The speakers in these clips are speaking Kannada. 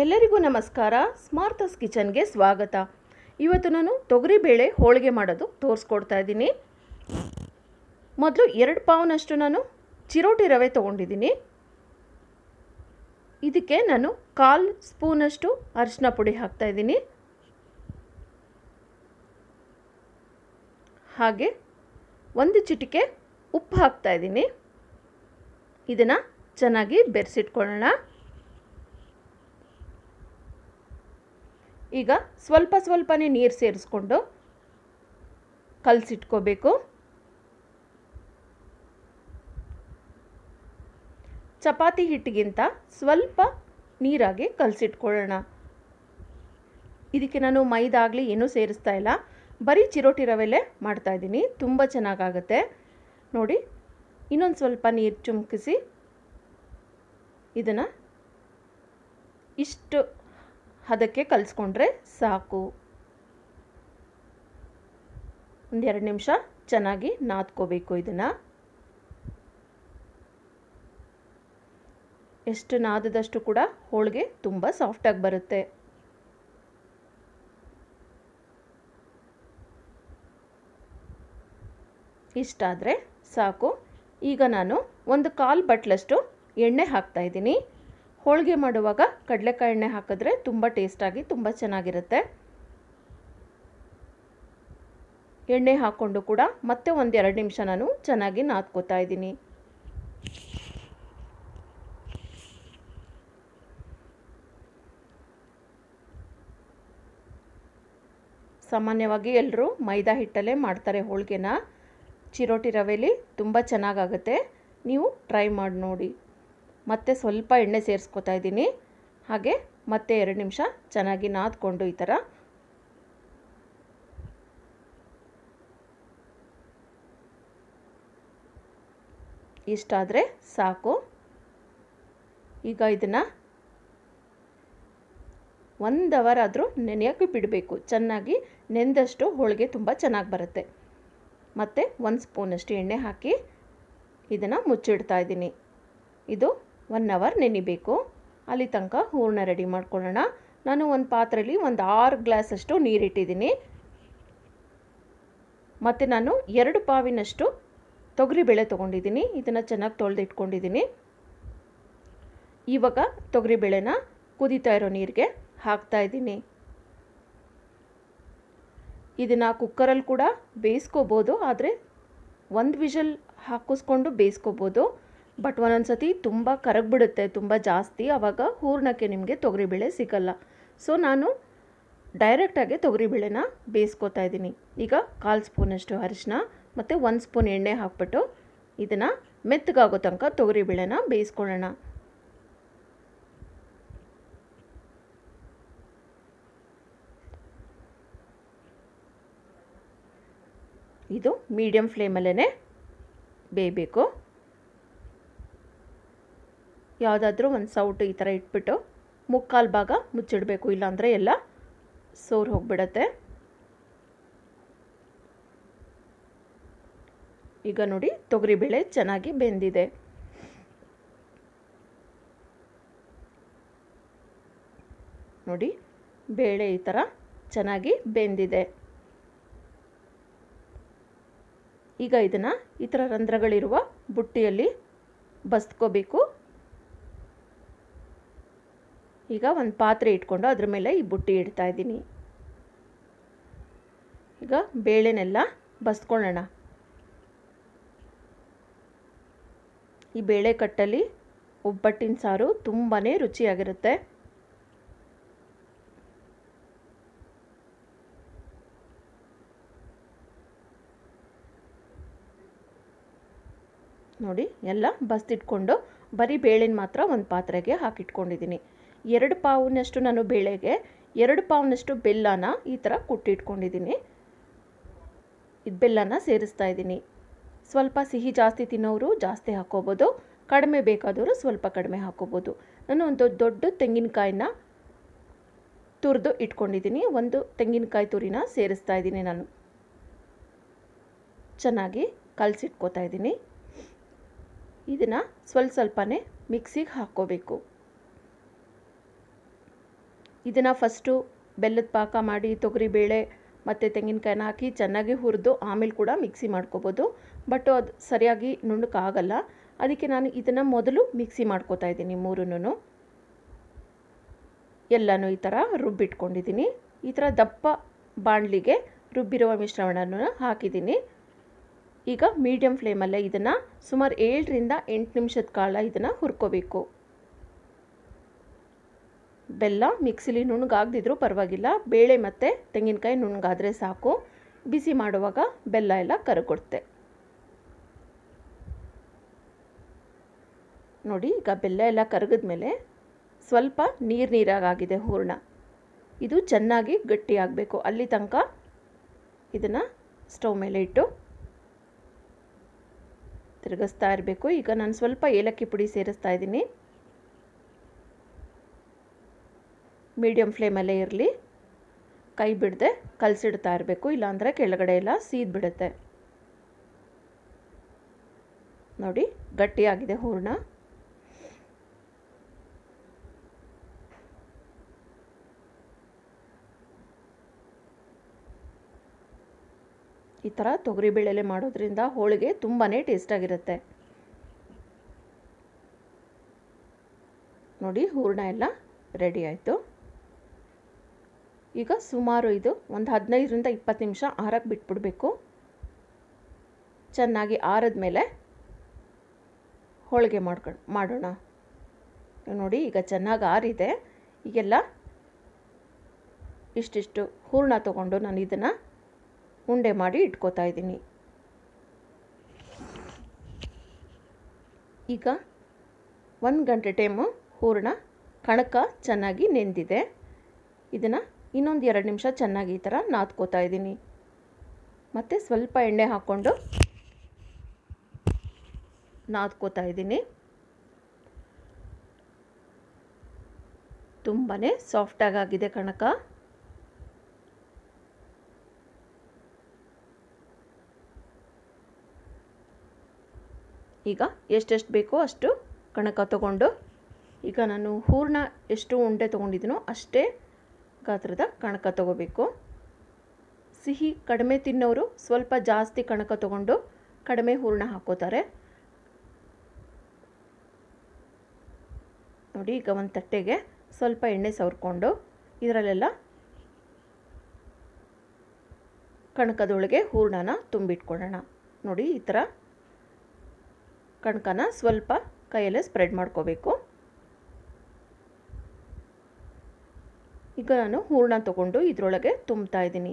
ಎಲ್ಲರಿಗೂ ನಮಸ್ಕಾರ. ಸ್ಮಾರ್ತಸ್ ಕಿಚನ್ಗೆ ಸ್ವಾಗತ. ಇವತ್ತು ನಾನು ತೊಗರಿಬೇಳೆ ಹೋಳಿಗೆ ಮಾಡೋದು ತೋರಿಸ್ಕೊಡ್ತಾ ಇದ್ದೀನಿ. ಮೊದಲು 2 ಪಾವ್ನಷ್ಟು ನಾನು ಚಿರೋಟಿ ರವೆ ತೊಗೊಂಡಿದ್ದೀನಿ. ಇದಕ್ಕೆ ನಾನು 1/4 ಸ್ಪೂನಷ್ಟು ಅರಿಶಿನ ಪುಡಿ ಹಾಕ್ತಾ ಇದ್ದೀನಿ. ಹಾಗೆ 1 ಚಿಟಿಕೆ ಉಪ್ಪು ಹಾಕ್ತಾ ಇದ್ದೀನಿ. ಇದನ್ನು ಚೆನ್ನಾಗಿ ಬೆರೆಸಿಟ್ಕೊಳ್ಳೋಣ. ಈಗ ಸ್ವಲ್ಪನೇ ನೀರು ಸೇರಿಸ್ಕೊಂಡು ಕಲಸಿಟ್ಕೋಬೇಕು. ಚಪಾತಿ ಹಿಟ್ಟಿಗಿಂತ ಸ್ವಲ್ಪ ನೀರಾಗಿ ಕಲಸಿಟ್ಕೊಳ್ಳೋಣ. ಇದಕ್ಕೆ ನಾನು ಮೈದಾ ಆಗಲಿ ಏನೂ ಸೇರಿಸ್ತಾ ಇಲ್ಲ, ಬರೀ ಚಿರೋಟಿ ರವೆಲೇ ಮಾಡ್ತಾಯಿದ್ದೀನಿ. ತುಂಬ ಚೆನ್ನಾಗಾಗುತ್ತೆ ನೋಡಿ. ಇನ್ನೊಂದು ಸ್ವಲ್ಪ ನೀರು ಚುಮ್ಕಿಸಿ ಇದನ್ನು ಇಷ್ಟು ಅದಕ್ಕೆ ಕಲಿಸ್ಕೊಂಡ್ರೆ ಸಾಕು. 1-2 ನಿಮಿಷ ಚೆನ್ನಾಗಿ ನಾದ್ಕೋಬೇಕು. ಇದನ್ನು ಎಷ್ಟು ನಾದದಷ್ಟು ಕೂಡ ಹೋಳಿಗೆ ತುಂಬ ಸಾಫ್ಟಾಗಿ ಬರುತ್ತೆ. ಇಷ್ಟಾದರೆ ಸಾಕು. ಈಗ ನಾನು 1/4 ಬಟ್ಲಷ್ಟು ಎಣ್ಣೆ ಹಾಕ್ತಾಯಿದ್ದೀನಿ. ಹೋಳಿಗೆ ಮಾಡುವಾಗ ಕಡಲೆಕಾಯಿ ಎಣ್ಣೆ ಹಾಕಿದ್ರೆ ತುಂಬ ಟೇಸ್ಟಾಗಿ ತುಂಬ ಚೆನ್ನಾಗಿರುತ್ತೆ. ಎಣ್ಣೆ ಹಾಕ್ಕೊಂಡು ಕೂಡ ಮತ್ತೆ 1-2 ನಿಮಿಷ ನಾನು ಚೆನ್ನಾಗಿ ನಾದ್ಕೋತಾ ಇದ್ದೀನಿ. ಸಾಮಾನ್ಯವಾಗಿ ಎಲ್ಲರೂ ಮೈದಾ ಹಿಟ್ಟಲ್ಲೇ ಮಾಡ್ತಾರೆ ಹೋಳಿಗೆನ. ಚಿರೋಟಿ ರವೆಲಿ ತುಂಬ ಚೆನ್ನಾಗಾಗುತ್ತೆ. ನೀವು ಟ್ರೈ ಮಾಡಿ ನೋಡಿ. ಮತ್ತೆ ಸ್ವಲ್ಪ ಎಣ್ಣೆ ಸೇರಿಸ್ಕೊತಾ ಇದ್ದೀನಿ. ಹಾಗೆ ಮತ್ತೆ 2 ನಿಮಿಷ ಚೆನ್ನಾಗಿ ನಾದ್ಕೊಂಡು ಈ ಥರ ಇಷ್ಟಾದರೆ ಸಾಕು. ಈಗ ಇದನ್ನು 1 ಅವರ್ ಆದರೂ ನೆನೆಯೋಕ್ಕೆ ಬಿಡಬೇಕು. ಚೆನ್ನಾಗಿ ನೆಂದಷ್ಟು ಹೋಳಿಗೆ ತುಂಬ ಚೆನ್ನಾಗಿ ಬರುತ್ತೆ. ಮತ್ತು 1 ಸ್ಪೂನಷ್ಟು ಎಣ್ಣೆ ಹಾಕಿ ಇದನ್ನು ಮುಚ್ಚಿಡ್ತಾ ಇದ್ದೀನಿ. ಇದು 1 ಅವರ್ ನೆನಿಬೇಕು. ಅಲ್ಲಿ ತನಕ ಹೂರಣ ರೆಡಿ ಮಾಡ್ಕೊಳ್ಳೋಣ. ನಾನು ಒಂದು ಪಾತ್ರೆಯಲ್ಲಿ 6 ಗ್ಲಾಸಷ್ಟು ನೀರಿಟ್ಟಿದ್ದೀನಿ. ಮತ್ತು ನಾನು 2 ಪಾವಿನಷ್ಟು ತೊಗರಿಬೇಳೆ ತೊಗೊಂಡಿದ್ದೀನಿ. ಇದನ್ನು ಚೆನ್ನಾಗಿ ತೊಳೆದಿಟ್ಕೊಂಡಿದ್ದೀನಿ. ಇವಾಗ ತೊಗರಿಬೇಳೆನ ಕುದೀತಾ ಇರೋ ನೀರಿಗೆ ಹಾಕ್ತಾ ಇದ್ದೀನಿ. ಇದನ್ನು ಕುಕ್ಕರಲ್ಲಿ ಕೂಡ ಬೇಯಿಸ್ಕೋಬೋದು, ಆದರೆ 1 ವಿಷಲ್ ಹಾಕಿಸ್ಕೊಂಡು ಬೇಯಿಸ್ಕೋಬೋದು. ಬಟ್ ಒಂದೊಂದು ಸತಿ ತುಂಬ ಕರಗಿಬಿಡುತ್ತೆ, ತುಂಬ ಜಾಸ್ತಿ. ಆವಾಗ ಹೂರಣಕ್ಕೆ ನಿಮಗೆ ತೊಗರಿಬೇಳೆ ಸಿಗಲ್ಲ. ಸೊ ನಾನು ಡೈರೆಕ್ಟಾಗಿ ತೊಗರಿಬೇಳೆನ ಬೇಯಿಸ್ಕೋತಾ ಇದ್ದೀನಿ. ಈಗ 1/4 ಸ್ಪೂನಷ್ಟು ಅರಿಶಿನ ಮತ್ತು 1 ಸ್ಪೂನ್ ಎಣ್ಣೆ ಹಾಕ್ಬಿಟ್ಟು ಇದನ್ನು ಮೆತ್ತಗಾಗೋ ತನಕ ತೊಗರಿಬೇಳೆನ ಬೇಯಿಸ್ಕೊಳ್ಳೋಣ. ಇದು ಮೀಡಿಯಮ್ ಫ್ಲೇಮಲ್ಲೇ ಬೇಯಬೇಕು. ಯಾವುದಾದ್ರೂ ಒಂದು ಸೌಟು ಈ ಥರ ಇಟ್ಬಿಟ್ಟು 3/4 ಭಾಗ ಮುಚ್ಚಿಡಬೇಕು, ಇಲ್ಲಾಂದರೆ ಎಲ್ಲ ಸೋರು ಹೋಗಿಬಿಡತ್ತೆ. ಈಗ ನೋಡಿ ತೊಗರಿಬೇಳೆ ಚೆನ್ನಾಗಿ ಬೆಂದಿದೆ. ನೋಡಿ ಬೇಳೆ ಈ ಥರ ಚೆನ್ನಾಗಿ ಬೆಂದಿದೆ. ಈಗ ಇದನ್ನು ಈ ಥರ ರಂಧ್ರಗಳಿರುವ ಬುಟ್ಟಿಯಲ್ಲಿ ಬಸ್ಕೋಬೇಕು. ಈಗ ಒಂದು ಪಾತ್ರೆ ಇಟ್ಕೊಂಡು ಅದ್ರ ಮೇಲೆ ಈ ಬುಟ್ಟಿ ಇಡ್ತಾ ಇದ್ದೀನಿ. ಈಗ ಬೇಳೆನೆಲ್ಲ ಬಸ್ಕೊಳ್ಳೋಣ. ಈ ಬೇಳೆ ಕಟ್ಟಲ್ಲಿ ಒಬ್ಬಟ್ಟಿನ ಸಾರು ತುಂಬಾ ರುಚಿಯಾಗಿರುತ್ತೆ. ನೋಡಿ ಎಲ್ಲ ಬಸ್ತಿಟ್ಕೊಂಡು ಬರೀ ಬೇಳೆನ ಮಾತ್ರ ಒಂದು ಪಾತ್ರೆಗೆ ಹಾಕಿಟ್ಕೊಂಡಿದ್ದೀನಿ. 2 ಪಾವ್ನಷ್ಟು ನಾನು ಬೇಳೆಗೆ 2 ಪಾವ್ನಷ್ಟು ಬೆಲ್ಲನ ಈ ಥರ ಕುಟ್ಟಿಟ್ಕೊಂಡಿದ್ದೀನಿ. ಇದು ಬೆಲ್ಲನ ಸೇರಿಸ್ತಾ ಇದ್ದೀನಿ. ಸ್ವಲ್ಪ ಸಿಹಿ ಜಾಸ್ತಿ ತಿನ್ನೋರು ಜಾಸ್ತಿ ಹಾಕ್ಕೋಬೋದು, ಕಡಿಮೆ ಬೇಕಾದವರು ಸ್ವಲ್ಪ ಕಡಿಮೆ ಹಾಕ್ಕೋಬೋದು. ನಾನು ಒಂದು ದೊಡ್ಡ ತೆಂಗಿನಕಾಯಿನ ತುರಿದು ಇಟ್ಕೊಂಡಿದ್ದೀನಿ. 1 ತೆಂಗಿನಕಾಯಿ ತುರಿನ ಸೇರಿಸ್ತಾ ಇದ್ದೀನಿ. ನಾನು ಚೆನ್ನಾಗಿ ಕಲಸಿಟ್ಕೋತಾ ಇದ್ದೀನಿ. ಇದನ್ನು ಸ್ವಲ್ಪನೇ ಮಿಕ್ಸಿಗೆ ಹಾಕ್ಕೋಬೇಕು. ಇದನ್ನು ಫಸ್ಟು ಬೆಲ್ಲದ ಪಾಕ ಮಾಡಿ ತೊಗರಿಬೇಳೆ ಮತ್ತು ತೆಂಗಿನಕಾಯಿನ ಹಾಕಿ ಚೆನ್ನಾಗಿ ಹುರಿದು ಆಮೇಲೆ ಕೂಡ ಮಿಕ್ಸಿ ಮಾಡ್ಕೋಬೋದು. ಬಟ್ ಅದು ಸರಿಯಾಗಿ ನುಣ್ಣಕ್ಕಾಗಲ್ಲ. ಅದಕ್ಕೆ ನಾನು ಇದನ್ನು ಮೊದಲು ಮಿಕ್ಸಿ ಮಾಡ್ಕೋತಾ ಇದ್ದೀನಿ. ಮೂರನ್ನೂ ಎಲ್ಲನೂ ಈ ಥರ ರುಬ್ಬಿಟ್ಕೊಂಡಿದ್ದೀನಿ. ಈ ಥರ ದಪ್ಪ ಬಾಣಲಿಗೆ ರುಬ್ಬಿರುವ ಮಿಶ್ರಣವನ್ನು ಹಾಕಿದ್ದೀನಿ. ಈಗ ಮೀಡಿಯಮ್ ಫ್ಲೇಮಲ್ಲೇ ಇದನ್ನು ಸುಮಾರು 7 ರಿಂದ 8 ನಿಮಿಷದ ಕಾಲ ಇದನ್ನು ಹುರ್ಕೋಬೇಕು. ಬೆಲ್ಲ ಮಿಕ್ಸಿಲಿ ನುಣ್ಣಗಾಗದಿದ್ರೂ ಪರವಾಗಿಲ್ಲ, ಬೇಳೆ ಮತ್ತು ತೆಂಗಿನಕಾಯಿ ನುಣ್ಣಗಾದರೆ ಸಾಕು. ಬಿಸಿ ಮಾಡುವಾಗ ಬೆಲ್ಲ ಎಲ್ಲ ಕರಗೊಡುತ್ತೆ. ನೋಡಿ, ಈಗ ಬೆಲ್ಲ ಎಲ್ಲ ಕರಗಿದ್ಮೇಲೆ ಸ್ವಲ್ಪ ನೀರಾಗಿದೆ ಹೂರಣ. ಇದು ಚೆನ್ನಾಗಿ ಗಟ್ಟಿಯಾಗಬೇಕು. ಅಲ್ಲಿ ತನಕ ಇದನ್ನು ಸ್ಟವ್ ಮೇಲೆ ಇಟ್ಟು ತಿರುಗಿಸ್ತಾ ಇರಬೇಕು. ಈಗ ನಾನು ಸ್ವಲ್ಪ ಏಲಕ್ಕಿ ಪುಡಿ ಸೇರಿಸ್ತಾ ಇದ್ದೀನಿ. ಮೀಡಿಯಮ್ ಫ್ಲೇಮಲ್ಲೇ ಇರಲಿ, ಕೈ ಬಿಡದೆ ಕಲಸಿಡ್ತಾ ಇರಬೇಕು, ಇಲ್ಲಾಂದರೆ ಕೆಳಗಡೆ ಎಲ್ಲ ಸೀದ್ಬಿಡುತ್ತೆ. ನೋಡಿ, ಗಟ್ಟಿಯಾಗಿದೆ ಹೂರಣ. ಈ ಥರ ತೊಗರಿಬೇಳೆಲೆ ಮಾಡೋದ್ರಿಂದ ಹೋಳಿಗೆ ತುಂಬಾ ಟೇಸ್ಟಾಗಿರುತ್ತೆ. ನೋಡಿ, ಹೂರಣ ಎಲ್ಲ ರೆಡಿ ಆಯಿತು. ಈಗ ಸುಮಾರು ಇದು ಒಂದು 15 ರಿಂದ 20 ನಿಮಿಷ ಆರಕ್ಕೆ ಬಿಟ್ಬಿಡಬೇಕು. ಚೆನ್ನಾಗಿ ಆರಿದ ಮೇಲೆ ಹೋಳಿಗೆ ಮಾಡೋಣ. ನೋಡಿ, ಈಗ ಚೆನ್ನಾಗಿ ಆರಿದೆ. ಈಗೆಲ್ಲ ಇಷ್ಟಿಷ್ಟು ಹೂರಣ ತೊಗೊಂಡು ನಾನು ಇದನ್ನು ಉಂಡೆ ಮಾಡಿ ಇಟ್ಕೋತಾ ಇದ್ದೀನಿ. ಈಗ 1 ಗಂಟೆ ಟೈಮು ಹೂರಣ ಕಣಕ ಚೆನ್ನಾಗಿ ನೆಂದಿದೆ. ಇದನ್ನು ಇನ್ನೊಂದು 2 ನಿಮಿಷ ಚೆನ್ನಾಗಿ ಈ ಥರ ನಾದ್ಕೋತಾ ಇದ್ದೀನಿ. ಮತ್ತು ಸ್ವಲ್ಪ ಎಣ್ಣೆ ಹಾಕ್ಕೊಂಡು ನಾದ್ಕೋತಾ ಇದ್ದೀನಿ. ತುಂಬಾ ಸಾಫ್ಟಾಗಿದೆ ಕಣಕ. ಈಗ ಎಷ್ಟೆಷ್ಟು ಬೇಕೋ ಅಷ್ಟು ಕಣಕ ತಗೊಂಡು, ಈಗ ನಾನು ಹೂರಣ ಎಷ್ಟು ಉಂಡೆ ತೊಗೊಂಡಿದ್ದೀನೋ ಅಷ್ಟೇ ಗಾತ್ರದ ಕಣಕ ತಗೋಬೇಕು. ಸಿಹಿ ಕಡಿಮೆ ತಿನ್ನೋರು ಸ್ವಲ್ಪ ಜಾಸ್ತಿ ಕಣಕ ತಗೊಂಡು ಕಡಿಮೆ ಹೂರಣ ಹಾಕೋತಾರೆ. ನೋಡಿ, ಈಗ ಒಂದು ತಟ್ಟೆಗೆ ಸ್ವಲ್ಪ ಎಣ್ಣೆ ಸವರ್ಕೊಂಡು ಇದರಲ್ಲೆಲ್ಲ ಕಣಕದೊಳಗೆ ಹೂರಣನ ತುಂಬಿಟ್ಕೊಳ್ಳೋಣ. ನೋಡಿ, ಈ ಥರ ಕಣಕನ ಸ್ವಲ್ಪ ಕೈಯಲ್ಲೇ ಸ್ಪ್ರೆಡ್ ಮಾಡ್ಕೋಬೇಕು. ಈಗ ನಾನು ಹೂರಣ ತಗೊಂಡು ಇದರೊಳಗೆ ತುಂಬ್ತಾ ಇದ್ದೀನಿ.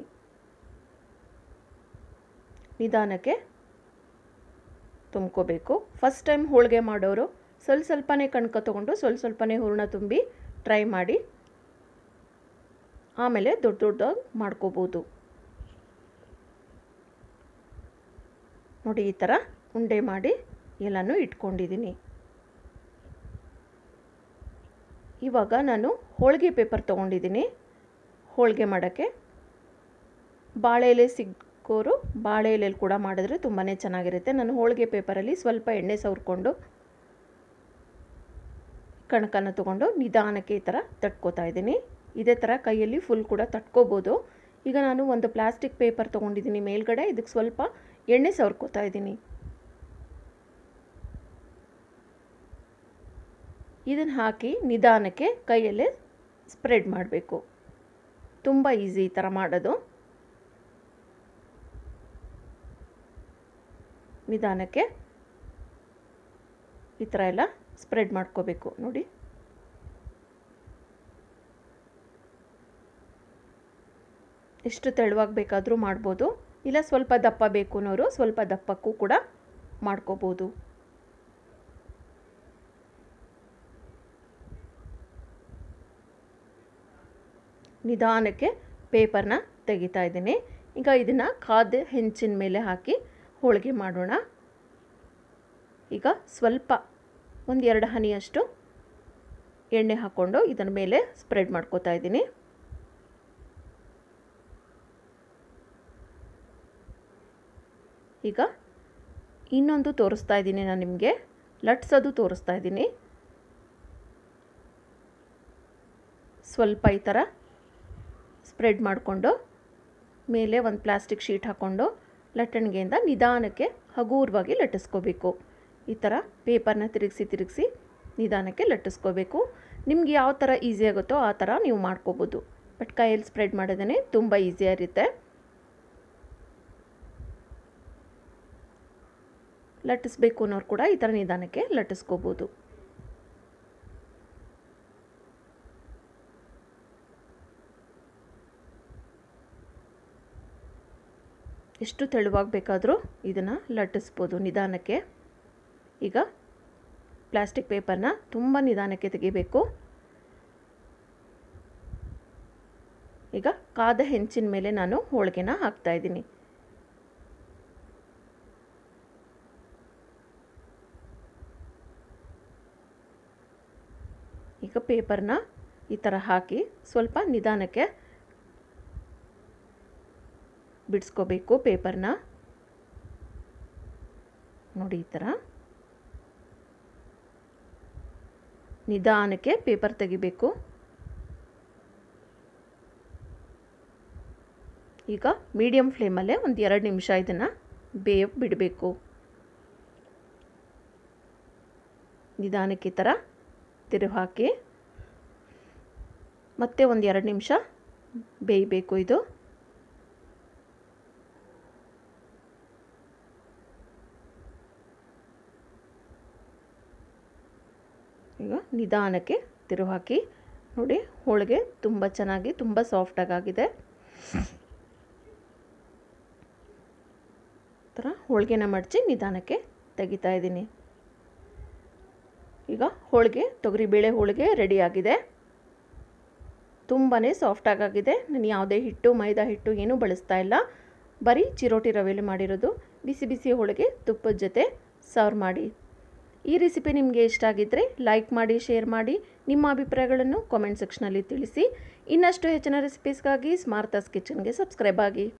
ನಿಧಾನಕ್ಕೆ ತುಂಬ್ಕೋಬೇಕು. ಫಸ್ಟ್ ಟೈಮ್ ಹೋಳಿಗೆ ಮಾಡೋರು ಸ್ವಲ್ಪನೇ ಕಣಕ ತೊಗೊಂಡು ಸ್ವಲ್ಪನೇ ಹೂರಣ ತುಂಬಿ ಟ್ರೈ ಮಾಡಿ, ಆಮೇಲೆ ದೊಡ್ಡದಾಗಿ ಮಾಡ್ಕೋಬೋದು. ನೋಡಿ, ಈ ಥರ ಉಂಡೆ ಮಾಡಿ ಎಲ್ಲನೂ ಇಟ್ಕೊಂಡಿದ್ದೀನಿ. ಇವಾಗ ನಾನು ಹೋಳಿಗೆ ಪೇಪರ್ ತೊಗೊಂಡಿದ್ದೀನಿ. ಹೋಳಿಗೆ ಮಾಡೋಕ್ಕೆ ಬಾಳೆ ಎಲೆ ಸಿಕ್ಕೋರು ಬಾಳೆ ಎಲೆಯಲ್ಲಿ ಕೂಡ ಮಾಡಿದ್ರೆ ತುಂಬಾ ಚೆನ್ನಾಗಿರುತ್ತೆ. ನಾನು ಹೋಳಿಗೆ ಪೇಪರಲ್ಲಿ ಸ್ವಲ್ಪ ಎಣ್ಣೆ ಸವರ್ಕೊಂಡು ಕಣಕನ ತೊಗೊಂಡು ನಿಧಾನಕ್ಕೆ ಈ ಥರ ತಟ್ಕೋತಾ ಇದ್ದೀನಿ. ಇದೇ ಥರ ಕೈಯಲ್ಲಿ ಫುಲ್ ಕೂಡ ತಟ್ಕೋಬೋದು. ಈಗ ನಾನು ಒಂದು ಪ್ಲಾಸ್ಟಿಕ್ ಪೇಪರ್ ತೊಗೊಂಡಿದ್ದೀನಿ ಮೇಲ್ಗಡೆ, ಇದಕ್ಕೆ ಸ್ವಲ್ಪ ಎಣ್ಣೆ ಸವರ್ಕೋತಾ ಇದ್ದೀನಿ. ಇದನ್ನು ಹಾಕಿ ನಿಧಾನಕ್ಕೆ ಕೈಯಲ್ಲೇ ಸ್ಪ್ರೆಡ್ ಮಾಡಬೇಕು. ತುಂಬ ಈಸಿ ಈ ಥರ ಮಾಡೋದು. ನಿಧಾನಕ್ಕೆ ಈ ಥರ ಎಲ್ಲ ಸ್ಪ್ರೆಡ್ ಮಾಡ್ಕೋಬೇಕು. ನೋಡಿ, ಎಷ್ಟು ತೆಳುವಾಗಿ ಬೇಕಾದರೂ ಮಾಡ್ಬೋದು, ಇಲ್ಲ ಸ್ವಲ್ಪ ದಪ್ಪ ಬೇಕು ಅನ್ನೋರು ಸ್ವಲ್ಪ ದಪ್ಪಕ್ಕೂ ಕೂಡ ಮಾಡ್ಕೋಬೋದು. ನಿಧಾನಕ್ಕೆ ಪೇಪರ್ನ ತೆಗಿತಾ ಇದ್ದೀನಿ. ಈಗ ಇದನ್ನು ಕಾದ ಹೆಂಚಿನ ಮೇಲೆ ಹಾಕಿ ಹೋಳಿಗೆ ಮಾಡೋಣ. ಈಗ ಸ್ವಲ್ಪ 1-2 ಹನಿಯಷ್ಟು ಎಣ್ಣೆ ಹಾಕ್ಕೊಂಡು ಇದರ ಮೇಲೆ ಸ್ಪ್ರೆಡ್ ಮಾಡ್ಕೋತಾ ಇದ್ದೀನಿ. ಈಗ ಇನ್ನೊಂದು ತೋರಿಸ್ತಾ ಇದ್ದೀನಿ ನಾನು ನಿಮಗೆ, ಲಟ್ಸೋದು ತೋರಿಸ್ತಾ ಇದ್ದೀನಿ. ಸ್ವಲ್ಪ ಈ ಥರ ಸ್ಪ್ರೆಡ್ ಮಾಡಿಕೊಂಡು ಮೇಲೆ ಒಂದು ಪ್ಲಾಸ್ಟಿಕ್ ಶೀಟ್ ಹಾಕ್ಕೊಂಡು ಲಟ್ಟಣಿಗೆಯಿಂದ ನಿಧಾನಕ್ಕೆ ಹಗೂರವಾಗಿ ಲಟ್ಟಿಸ್ಕೋಬೇಕು. ಈ ಥರ ಪೇಪರ್ನ ತಿರುಗಿಸಿ ನಿಧಾನಕ್ಕೆ ಲಟ್ಟಿಸ್ಕೋಬೇಕು. ನಿಮ್ಗೆ ಯಾವ ಥರ ಈಸಿ ಆಗುತ್ತೋ ಆ ಥರ ನೀವು ಮಾಡ್ಕೋಬೋದು. ಬಟ್ ಕೈಯಲ್ಲಿ ಸ್ಪ್ರೆಡ್ ಮಾಡೋದೇ ತುಂಬ ಈಸಿಯಾಗಿರುತ್ತೆ. ಲಟ್ಟಿಸ್ಬೇಕು ಅನ್ನೋರು ಕೂಡ ಈ ಥರ ನಿಧಾನಕ್ಕೆ ಲಟ್ಟಿಸ್ಕೋಬೋದು. ಎಷ್ಟು ತೆಳುವಾಗಿ ಬೇಕಾದರೂ ಇದನ್ನು ಲಟ್ಟಿಸ್ಬೋದು ನಿಧಾನಕ್ಕೆ. ಈಗ ಪ್ಲಾಸ್ಟಿಕ್ ಪೇಪರ್ನ ತುಂಬ ನಿಧಾನಕ್ಕೆ ತೆಗಿಬೇಕು. ಈಗ ಕಾದ ಹೆಂಚಿನ ಮೇಲೆ ನಾನು ಹೋಳಿಗೆನ ಹಾಕ್ತಾಯಿದ್ದೀನಿ. ಈಗ ಪೇಪರ್ನ ಈ ಥರ ಹಾಕಿ ಸ್ವಲ್ಪ ನಿಧಾನಕ್ಕೆ ಬಿಡಿಸ್ಕೋಬೇಕು ಪೇಪರ್ನ. ನೋಡಿ ಈ ಥರ ನಿಧಾನಕ್ಕೆ ಪೇಪರ್ ತೆಗಿಬೇಕು. ಈಗ ಮೀಡಿಯಮ್ ಫ್ಲೇಮಲ್ಲೇ ಒಂದು 2 ನಿಮಿಷ ಇದನ್ನು ಬೇಯಕ್ಕೆ ಬಿಡಬೇಕು. ನಿಧಾನಕ್ಕೆ ಈ ಥರ ತಿರುವು ಹಾಕಿ ಮತ್ತೆ ಒಂದು 2 ನಿಮಿಷ ಬೇಯಬೇಕು ಇದು. ಈಗ ನಿಧಾನಕ್ಕೆ ತಿರುವು ಹಾಕಿ ನೋಡಿ, ಹೋಳಿಗೆ ತುಂಬ ಚೆನ್ನಾಗಿ ತುಂಬ ಸಾಫ್ಟಾಗಿದೆ. ಥರ ಹೋಳಿಗೆನ ಮಡಚಿ ನಿಧಾನಕ್ಕೆ ತೆಗಿತಾ ಇದ್ದೀನಿ. ಈಗ ಹೋಳಿಗೆ ತೊಗರಿಬೇಳೆ ಹೋಳಿಗೆ ರೆಡಿಯಾಗಿದೆ. ತುಂಬಾ ಸಾಫ್ಟಾಗಿದೆ. ನಾನು ಯಾವುದೇ ಹಿಟ್ಟು ಮೈದಾ ಹಿಟ್ಟು ಏನೂ ಬಳಸ್ತಾ ಇಲ್ಲ. ಬರೀ ಚಿರೋಟಿ ರವೆಯಲ್ಲಿ ಮಾಡಿರೋದು. ಬಿಸಿ ಬಿಸಿ ಹೋಳಿಗೆ ತುಪ್ಪದ ಜೊತೆ ಸರ್ವ್ ಮಾಡಿ. ಈ ರೆಸಿಪಿ ನಿಮಗೆ ಇಷ್ಟ ಆಗಿದ್ದರೆ ಲೈಕ್ ಮಾಡಿ, ಶೇರ್ ಮಾಡಿ. ನಿಮ್ಮ ಅಭಿಪ್ರಾಯಗಳನ್ನು ಕಾಮೆಂಟ್ ಸೆಕ್ಷನಲ್ಲಿ ತಿಳಿಸಿ. ಇನ್ನಷ್ಟು ಹೆಚ್ಚಿನ ರೆಸಿಪೀಸ್ಗಾಗಿ ಸ್ಮಾರ್ಥಸ್ ಕಿಚನ್ಗೆ ಸಬ್ಸ್ಕ್ರೈಬ್ ಆಗಿ.